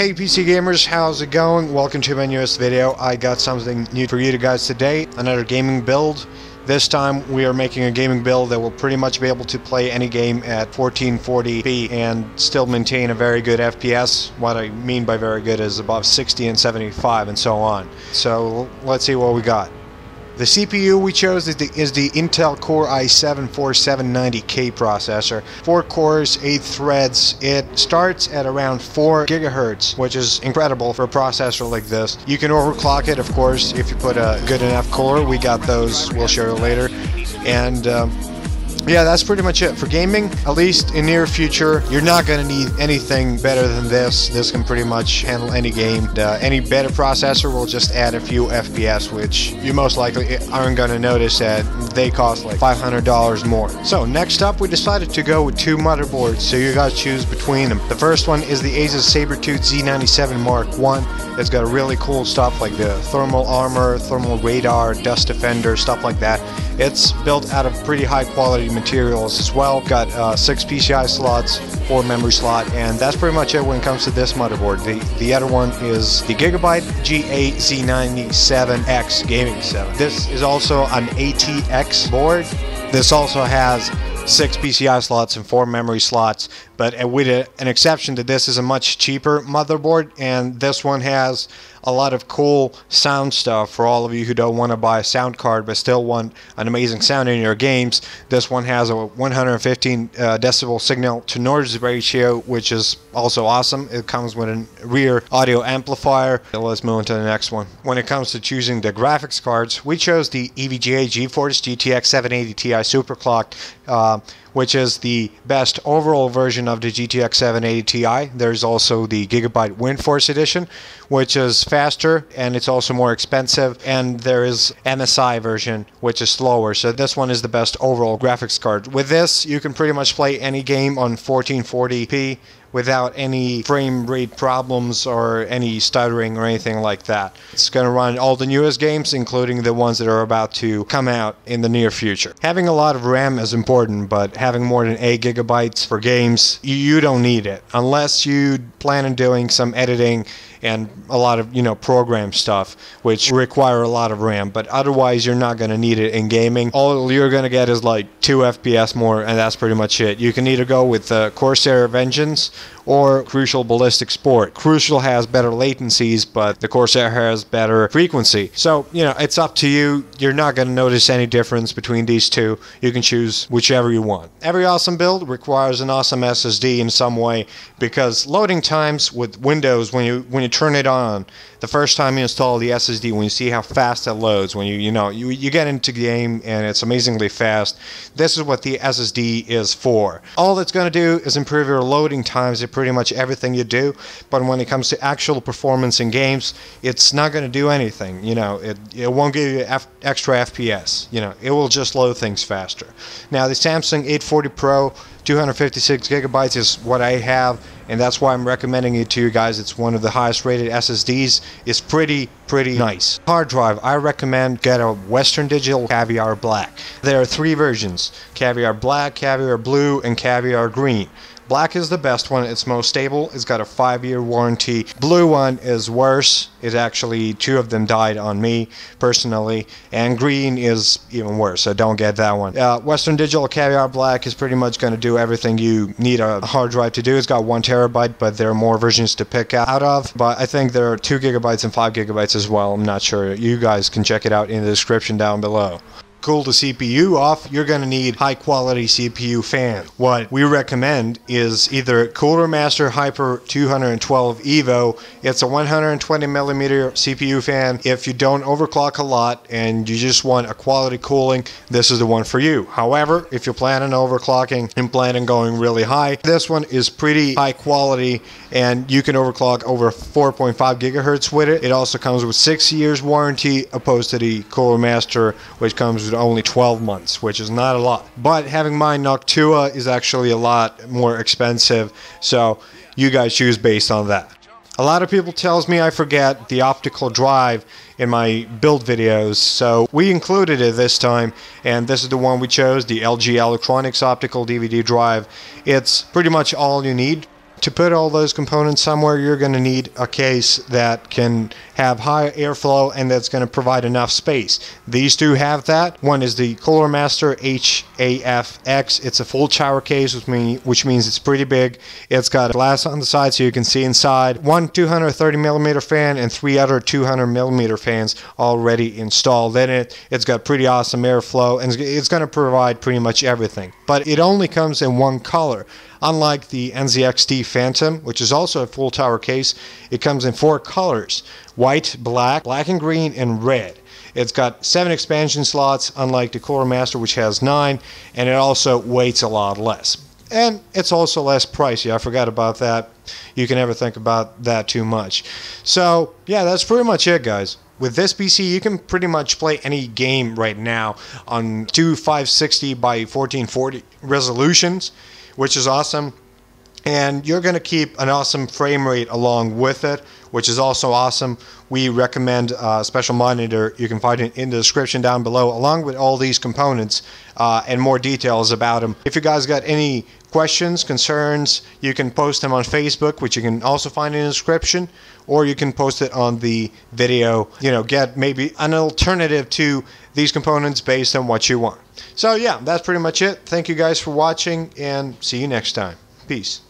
Hey PC gamers, how's it going? Welcome to my newest video. I got something new for you guys today, another gaming build. This time we are making a gaming build that will pretty much be able to play any game at 1440p and still maintain a very good FPS. What I mean by very good is above 60 and 75 and so on. So let's see what we got. The CPU we chose is the Intel Core i7-4790K processor. 4 cores, 8 threads. It starts at around 4 GHz, which is incredible for a processor like this. You can overclock it, of course, if you put a good enough core. We got those, we'll show you later. And yeah, that's pretty much it. For gaming, at least in near future, you're not going to need anything better than this. This can pretty much handle any game. Any better processor will just add a few FPS, which you most likely aren't going to notice that they cost like $500 more. So next up, we decided to go with 2 motherboards, so you guys choose between them. The first one is the Asus Sabertooth Z97 Mark I. It's got really cool stuff like the thermal armor, thermal radar, dust defender, stuff like that. It's built out of pretty high quality materials as well. Got 6 PCI slots, 4 memory slot, and that's pretty much it when it comes to this motherboard. The other one is the Gigabyte GA-Z97X Gaming 7. This is also an ATX board. This also has 6 PCI slots and 4 memory slots, but with an exception that this is a much cheaper motherboard, and this one has a lot of cool sound stuff for all of you who don't want to buy a sound card but still want an amazing sound in your games. This one has a 115 decibel signal to noise ratio, which is also awesome. It comes with a rear audio amplifier. Let's move on to the next one. When it comes to choosing the graphics cards, we chose the EVGA GeForce GTX780Ti superclocked, which is the best overall version of the GTX780 Ti. There's also the Gigabyte WindForce edition, which is faster and it's also more expensive, and there is MSI version, which is slower. So this one is the best overall graphics card. With this, you can pretty much play any game on 1440p without any frame rate problems or any stuttering or anything like that. It's going to run all the newest games, including the ones that are about to come out in the near future. Having a lot of RAM is important, but having more than 8 gigabytes for games, you don't need it. Unless you plan on doing some editing and a lot of, program stuff, which require a lot of RAM, but otherwise you're not going to need it in gaming. All you're going to get is like 2 FPS more, and that's pretty much it. You can either go with Corsair Vengeance or Crucial Ballistic Sport. Crucial has better latencies, but the Corsair has better frequency. So, it's up to you. You're not going to notice any difference between these two. You can choose whichever you want. Every awesome build requires an awesome SSD in some way, because loading times with Windows, when you turn it on, the first time you install the SSD, when you see how fast it loads, when you get into the game and it's amazingly fast, this is what the SSD is for. All it's going to do is improve your loading times at pretty much everything you do, but when it comes to actual performance in games, it's not going to do anything. It won't give you extra FPS. It will just load things faster. Now the Samsung 840 Pro 256 gigabytes is what I have, and that's why I'm recommending it to you guys. It's one of the highest rated SSDs. It's pretty nice. Hard drive, I recommend get a Western Digital Caviar Black. There are 3 versions: Caviar Black, Caviar Blue, and Caviar Green. Black is the best one. It's most stable. It's got a 5-year warranty. Blue one is worse. It actually, 2 of them died on me personally, and green is even worse, so don't get that one. Western Digital Caviar Black is pretty much going to do everything you need a hard drive to do. It's got 1 terabyte, but there are more versions to pick out of. But I think there are 2 gigabytes and 5 gigabytes as well. I'm not sure. You guys can check it out in the description down below. Cool the CPU off, you're going to need high quality CPU fan. What we recommend is either Cooler Master Hyper 212 Evo. It's a 120mm CPU fan. If you don't overclock a lot and you just want a quality cooling, this is the one for you. However, if you plan on overclocking and plan on going really high, this one is pretty high quality, and you can overclock over 4.5 gigahertz with it. It also comes with 6 years warranty, opposed to the Cooler Master, which comes with only 12 months, which is not a lot. But having mine Noctua is actually a lot more expensive, so you guys choose based on that. A lot of people tells me I forget the optical drive in my build videos, so we included it this time, and this is the one we chose, the LG Electronics optical DVD drive. It's pretty much all you need. To put all those components somewhere, you're going to need a case that can have high airflow and that's going to provide enough space. These two have that. One is the Cooler Master HAFX. It's a full tower case, which means it's pretty big. It's got glass on the side so you can see inside. One 230mm fan and 3 other 200mm fans already installed in it. It's got pretty awesome airflow and it's going to provide pretty much everything. But it only comes in one color. Unlike the NZXT Phantom, which is also a full tower case, it comes in 4 colors: white, black, black and green, and red. It's got 7 expansion slots, unlike the Cooler Master, which has 9, and it also weighs a lot less. And it's also less pricey. I forgot about that. You can never think about that too much. So, yeah, that's pretty much it, guys. With this PC, you can pretty much play any game right now on 560 by 1440 resolutions, which is awesome. And you're going to keep an awesome frame rate along with it, which is also awesome. We recommend a special monitor. You can find it in the description down below, along with all these components and more details about them. If you guys got any questions, concerns, you can post them on Facebook, which you can also find in the description, or you can post it on the video. You know, get maybe an alternative to these components based on what you want. So yeah, that's pretty much it. Thank you guys for watching, and see you next time. Peace.